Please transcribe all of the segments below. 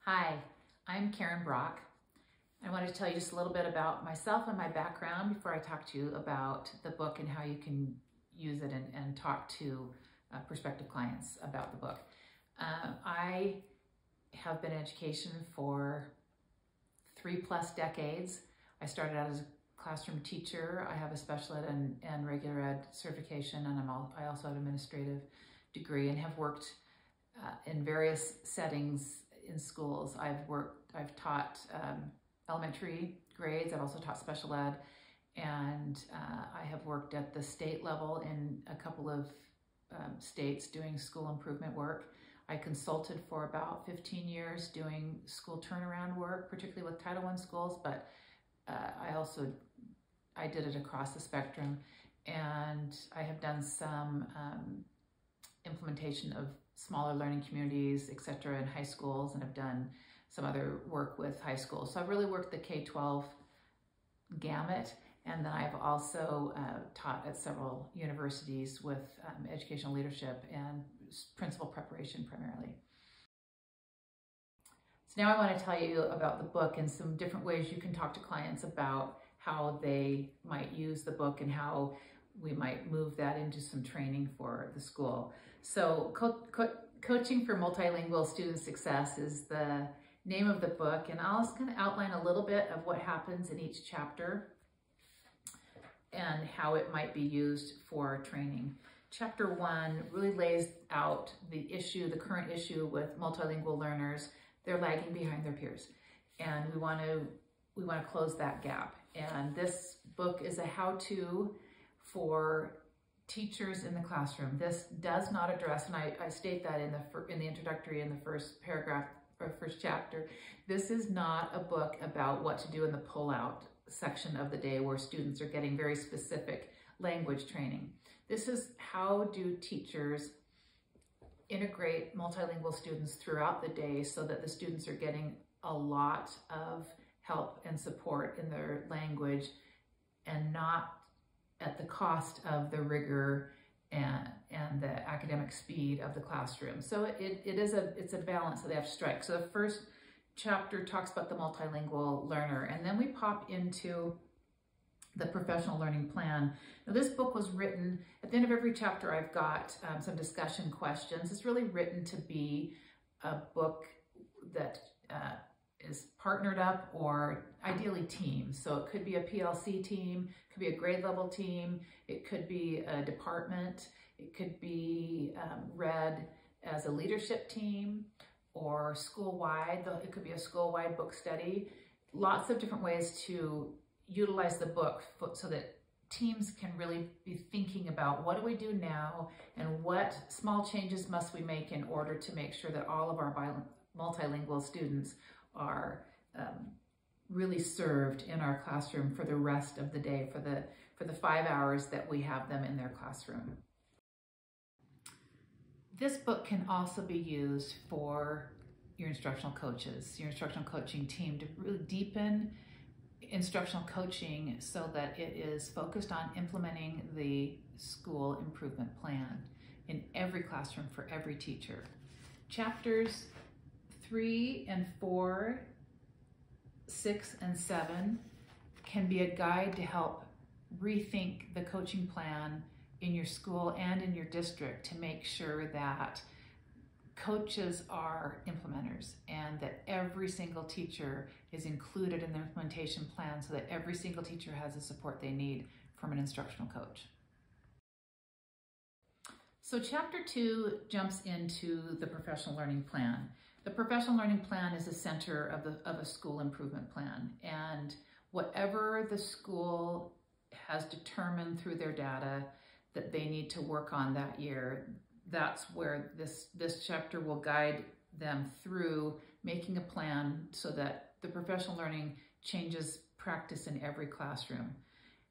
Hi, I'm Karen Brock. I want to tell you just a little bit about myself and my background before I talk to you about the book and how you can use it and talk to prospective clients about the book. I have been in education for 3+ decades. I started out as a classroom teacher. I have a special ed and regular ed certification, and I also have an administrative degree and have worked in various settings in schools. I've taught elementary grades. I've also taught special ed, and I have worked at the state level in a couple of states doing school improvement work. I consulted for about 15 years doing school turnaround work, particularly with Title I schools, but I did it across the spectrum, and I have done some implementation of smaller learning communities, etc. in high schools, and have done some other work with high schools. So I've really worked the K-12 gamut, and then I've also taught at several universities with educational leadership and principal preparation primarily. So now I want to tell you about the book and some different ways you can talk to clients about how they might use the book and how we might move that into some training for the school. So Coaching for Multilingual Student Success is the name of the book, and I'll just kind of outline a little bit of what happens in each chapter and how it might be used for training. Chapter 1 really lays out the current issue with multilingual learners. They're lagging behind their peers, and we want to close that gap. And this book is a how-to for teachers in the classroom. This does not address, and I state that in the introductory in the first paragraph or first chapter, this is not a book about what to do in the pull-out section of the day where students are getting very specific language training. This is how do teachers integrate multilingual students throughout the day so that the students are getting a lot of help and support in their language and not at the cost of the rigor and the academic speed of the classroom. So it's a balance that they have to strike. So the first chapter talks about the multilingual learner, and then we pop into the professional learning plan. Now, this book was written, at the end of every chapter I've got some discussion questions. It's really written to be a book that is partnered up or ideally teams. So it could be a PLC team, it could be a grade level team, it could be a department, it could be read as a leadership team or school-wide. It could be a school-wide book study. Lots of different ways to utilize the book so that teams can really be thinking about what do we do now and what small changes must we make in order to make sure that all of our multilingual students are really served in our classroom for the rest of the day, for the 5 hours that we have them in their classroom. This book can also be used for your instructional coaches, your instructional coaching team, to really deepen instructional coaching so that it is focused on implementing the school improvement plan in every classroom for every teacher. Chapters 3 and 4, 6 and 7 can be a guide to help rethink the coaching plan in your school and in your district to make sure that coaches are implementers and that every single teacher is included in the implementation plan so that every single teacher has the support they need from an instructional coach. So chapter 2 jumps into the professional learning plan. The professional learning plan is the center of a school improvement plan, and whatever the school has determined through their data that they need to work on that year, that's where this chapter will guide them through making a plan so that the professional learning changes practice in every classroom.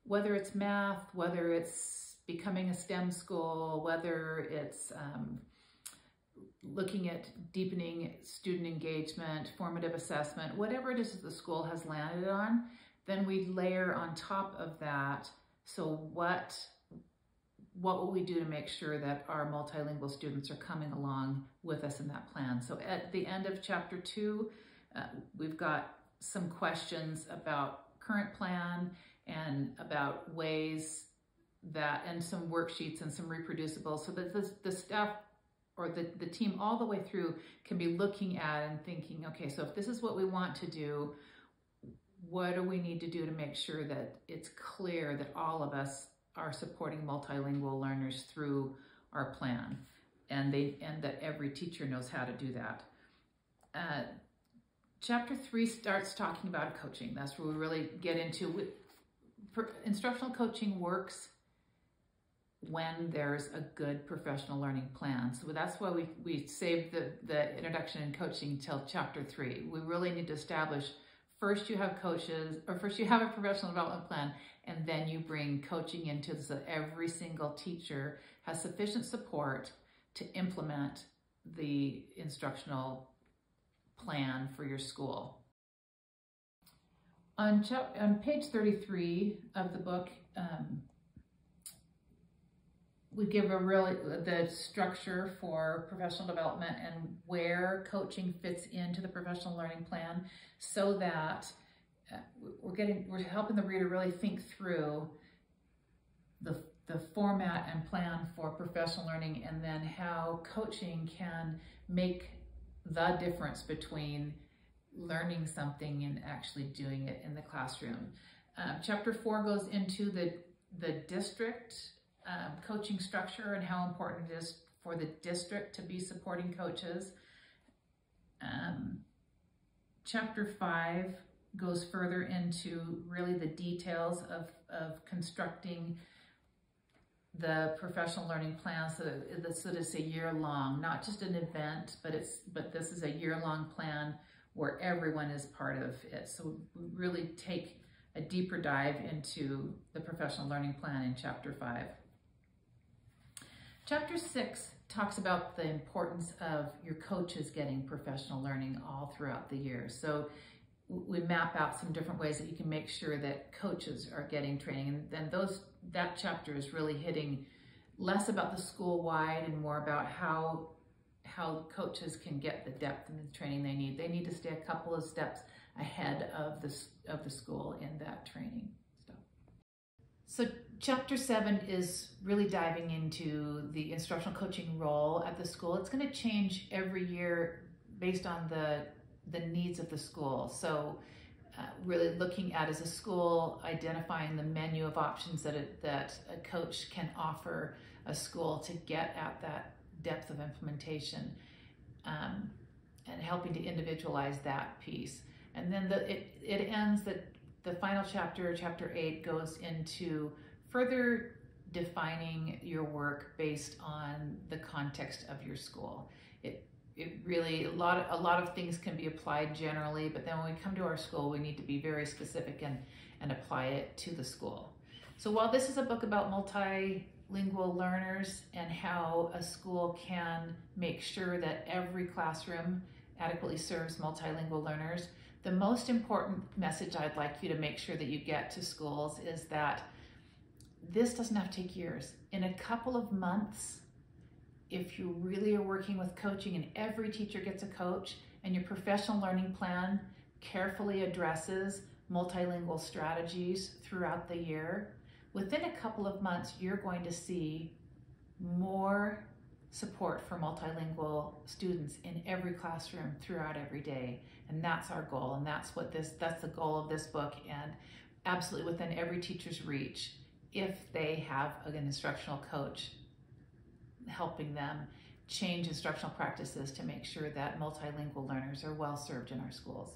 Whether it's math, whether it's becoming a STEM school, whether it's looking at deepening student engagement, formative assessment, whatever it is that the school has landed on, then we layer on top of that, so what what will we do to make sure that our multilingual students are coming along with us in that plan? So at the end of chapter 2, we've got some questions about current plan and about ways that, and some worksheets and some reproducible, so that the staff or the team all the way through can be looking at and thinking, okay, so if this is what we want to do, what do we need to do to make sure that it's clear that all of us are supporting multilingual learners through our plan, and that every teacher knows how to do that. Chapter 3 starts talking about coaching. That's where we really get into instructional coaching works when there's a good professional learning plan. So that's why we saved the introduction and coaching till chapter 3. We really need to establish, first you have coaches, or first you have a professional development plan, and then you bring coaching into this, so that every single teacher has sufficient support to implement the instructional plan for your school. On page 33 of the book, we give the structure for professional development and where coaching fits into the professional learning plan, so that we're helping the reader really think through the format and plan for professional learning, and then how coaching can make the difference between learning something and actually doing it in the classroom. Chapter 4 goes into the district coaching structure and how important it is for the district to be supporting coaches. Chapter 5 goes further into really the details of constructing the professional learning plan, so that it's a year-long, not just an event, but this is a year-long plan where everyone is part of it. So we really take a deeper dive into the professional learning plan in chapter 5. Chapter 6 talks about the importance of your coaches getting professional learning all throughout the year. So we map out some different ways that you can make sure that coaches are getting training, and then that chapter is really hitting less about the school-wide and more about how coaches can get the depth and the training they need. They need to stay a couple of steps ahead of the school in that training stuff. So chapter 7 is really diving into the instructional coaching role at the school. It's going to change every year based on the needs of the school. So really looking at, as a school, identifying the menu of options that a coach can offer a school to get at that depth of implementation, and helping to individualize that piece. And then it ends that the final chapter, chapter 8, goes into further defining your work based on the context of your school. It really, a lot of things can be applied generally, but then when we come to our school, we need to be very specific and apply it to the school. So while this is a book about multilingual learners and how a school can make sure that every classroom adequately serves multilingual learners, the most important message I'd like you to make sure that you get to schools is that this doesn't have to take years. In a couple of months, if you really are working with coaching and every teacher gets a coach, and your professional learning plan carefully addresses multilingual strategies throughout the year, within a couple of months, you're going to see more support for multilingual students in every classroom throughout every day. And that's our goal. And that's the goal of this book, and absolutely within every teacher's reach, if they have an instructional coach helping them change instructional practices to make sure that multilingual learners are well served in our schools.